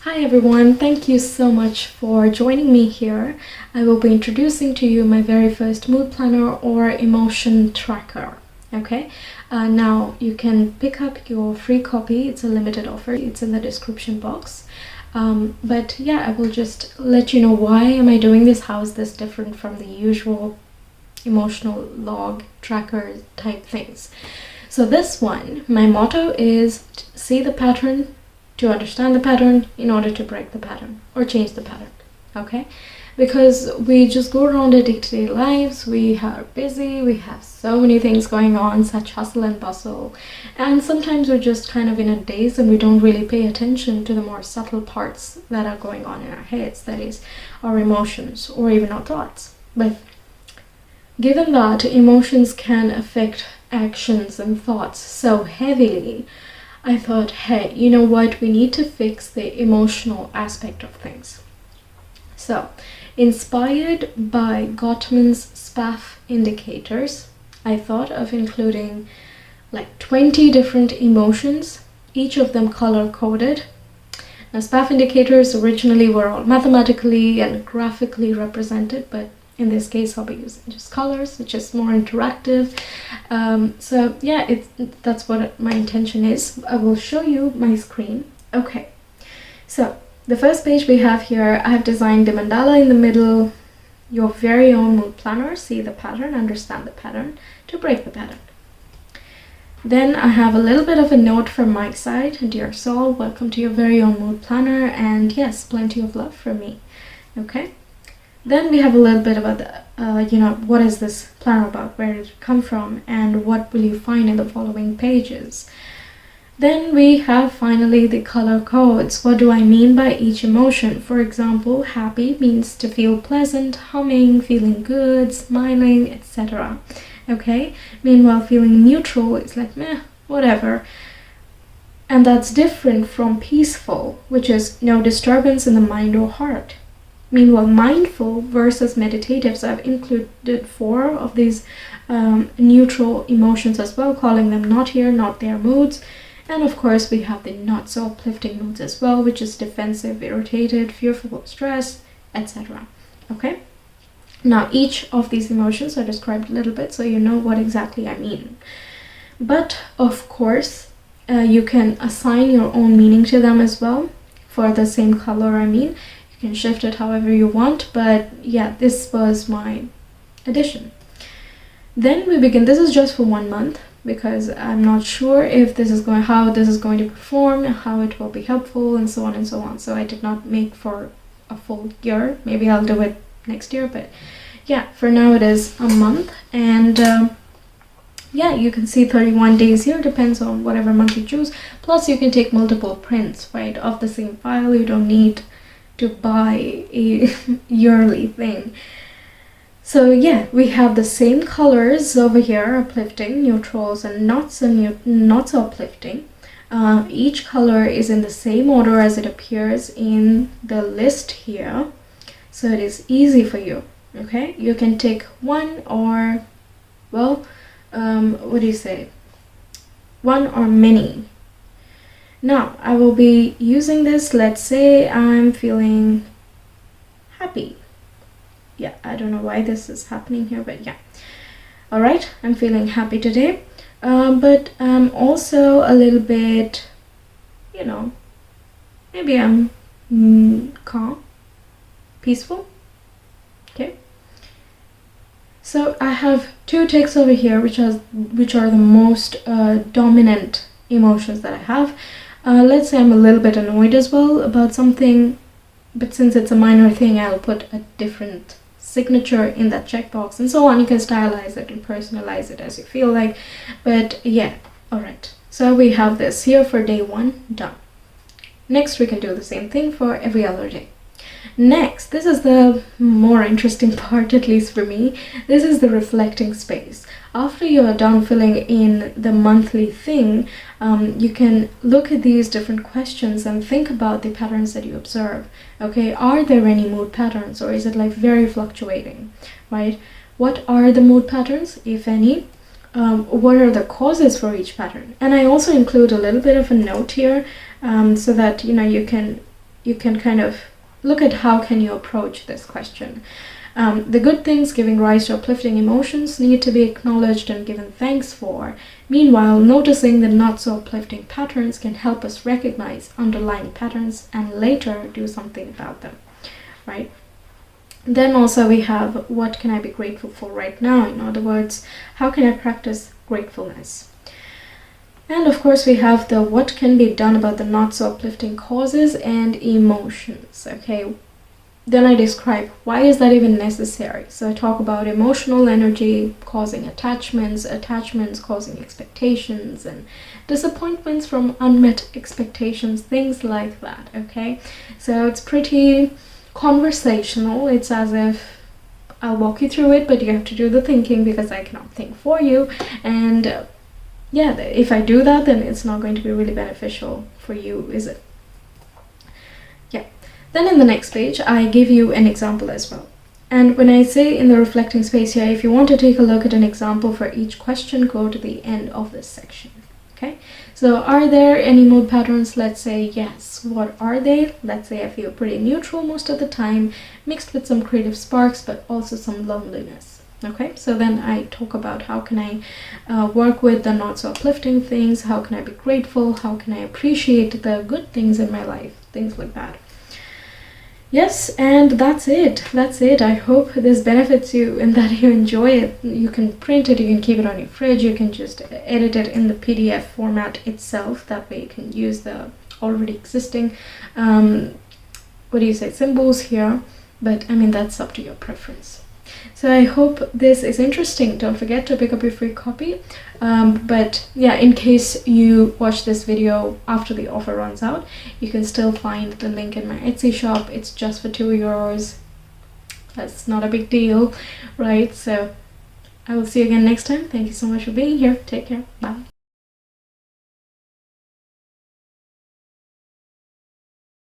Hi everyone, thank you so much for joining me here. I will be introducing to you my very first mood planner or emotion tracker. Okay, now you can pick up your free copy. It's a limited offer. It's in the description box. But yeah, I will just let you know why am I doing this, how is this different from the usual emotional log tracker type things. So this one, my motto is see the pattern, to understand the pattern in order to break the pattern or change the pattern. Okay, because we just go around our day-to-day lives, we are busy, we have so many things going on, such hustle and bustle, and sometimes we're just kind of in a daze and we don't really pay attention to the more subtle parts that are going on in our heads, that is our emotions or even our thoughts. But given that emotions can affect actions and thoughts so heavily, I thought, hey, you know what, we need to fix the emotional aspect of things. So, inspired by Gottman's SPAF indicators, I thought of including like 20 different emotions, each of them color-coded. Now, SPAF indicators originally were all mathematically and graphically represented, but in this case I'll be using just colors, which is more interactive. So yeah, that's what my intention is. I will show you my screen. Okay, so the first page we have here, I have designed the mandala in the middle, your very own mood planner, see the pattern, understand the pattern, to break the pattern. Then I have a little bit of a note from my side, dear soul, welcome to your very own mood planner, and yes, plenty of love from me. Okay. Then we have a little bit about the, what is this planner about, where did it come from, and what will you find in the following pages. Then we have finally the color codes. What do I mean by each emotion? For example, happy means to feel pleasant, humming, feeling good, smiling, etc. Okay? Meanwhile, feeling neutral is like, meh, whatever. And that's different from peaceful, which is no disturbance in the mind or heart. Meanwhile, mindful versus meditative, so I've included 4 of these neutral emotions as well, calling them not here, not there moods. And of course, we have the not so uplifting moods as well, which is defensive, irritated, fearful, stressed, etc. Okay? Now, each of these emotions are described a little bit so you know what exactly I mean. But of course, you can assign your own meaning to them as well for the same color, I mean. You can shift it however you want, but yeah, this was my addition. Then we begin. This is just for 1 month because I'm not sure if this is how this is going to perform, how it will be helpful, and so on and so on. So I did not make for a full year. Maybe I'll do it next year, but yeah, for now it is a month. And yeah, you can see 31 days here, depends on whatever month you choose. Plus you can take multiple prints, right, of the same file. You don't need to buy a yearly thing. So yeah, we have the same colors over here, uplifting, neutrals, and not so uplifting. Each color is in the same order as it appears in the list here, so it is easy for you. Okay, you can take one or, well, what do you say, one or many. Now, I will be using this. Let's say I'm feeling happy. Yeah, I don't know why this is happening here, but yeah. Alright, I'm feeling happy today. But I'm also a little bit, maybe I'm calm, peaceful. Okay. So I have 2 ticks over here, which are the most dominant emotions that I have. Let's say I'm a little bit annoyed as well about something, but since it's a minor thing, I'll put a different signature in that checkbox and so on. You can stylize it and personalize it as you feel like, but yeah, alright. So we have this here for day 1 done. Next, we can do the same thing for every other day. Next, this is the more interesting part, at least for me. This is the reflecting space. After you are done filling in the monthly thing, you can look at these different questions and think about the patterns that you observe. Okay, are there any mood patterns, or is it like very fluctuating, right? What are the mood patterns, if any? What are the causes for each pattern? And I also include a little bit of a note here so that you can you can kind of look at how can you approach this question. The good things giving rise to uplifting emotions need to be acknowledged and given thanks for. Meanwhile, noticing the not so uplifting patterns can help us recognize underlying patterns and later do something about them, right? Then also we have, what can I be grateful for right now? In other words, how can I practice gratefulness? And of course we have the what can be done about the not so uplifting causes and emotions. Okay, then I describe why is that even necessary. So I talk about emotional energy causing attachments, attachments causing expectations, and disappointments from unmet expectations, things like that. Okay, so it's pretty conversational. It's as if I'll walk you through it, but you have to do the thinking because I cannot think for you. And yeah, if I do that, then it's not going to be really beneficial for you, is it? Yeah. Then in the next page, I give you an example as well. And when I say in the reflecting space here, if you want to take a look at an example for each question, go to the end of this section. Okay, so are there any mood patterns? Let's say yes. What are they? Let's say I feel pretty neutral most of the time, mixed with some creative sparks, but also some loneliness. Okay, so then I talk about how can I work with the not so uplifting things, how can I be grateful, how can I appreciate the good things in my life, things like that. Yes, and that's it. That's it. I hope this benefits you and that you enjoy it. You can print it, you can keep it on your fridge, you can just edit it in the PDF format itself. That way you can use the already existing, symbols here. But I mean, that's up to your preference. So I hope this is interesting. Don't forget to pick up your free copy. But yeah, in case you watch this video after the offer runs out, you can still find the link in my Etsy shop. It's just for €2. That's not a big deal, right? So I will see you again next time. Thank you so much for being here. Take care. Bye.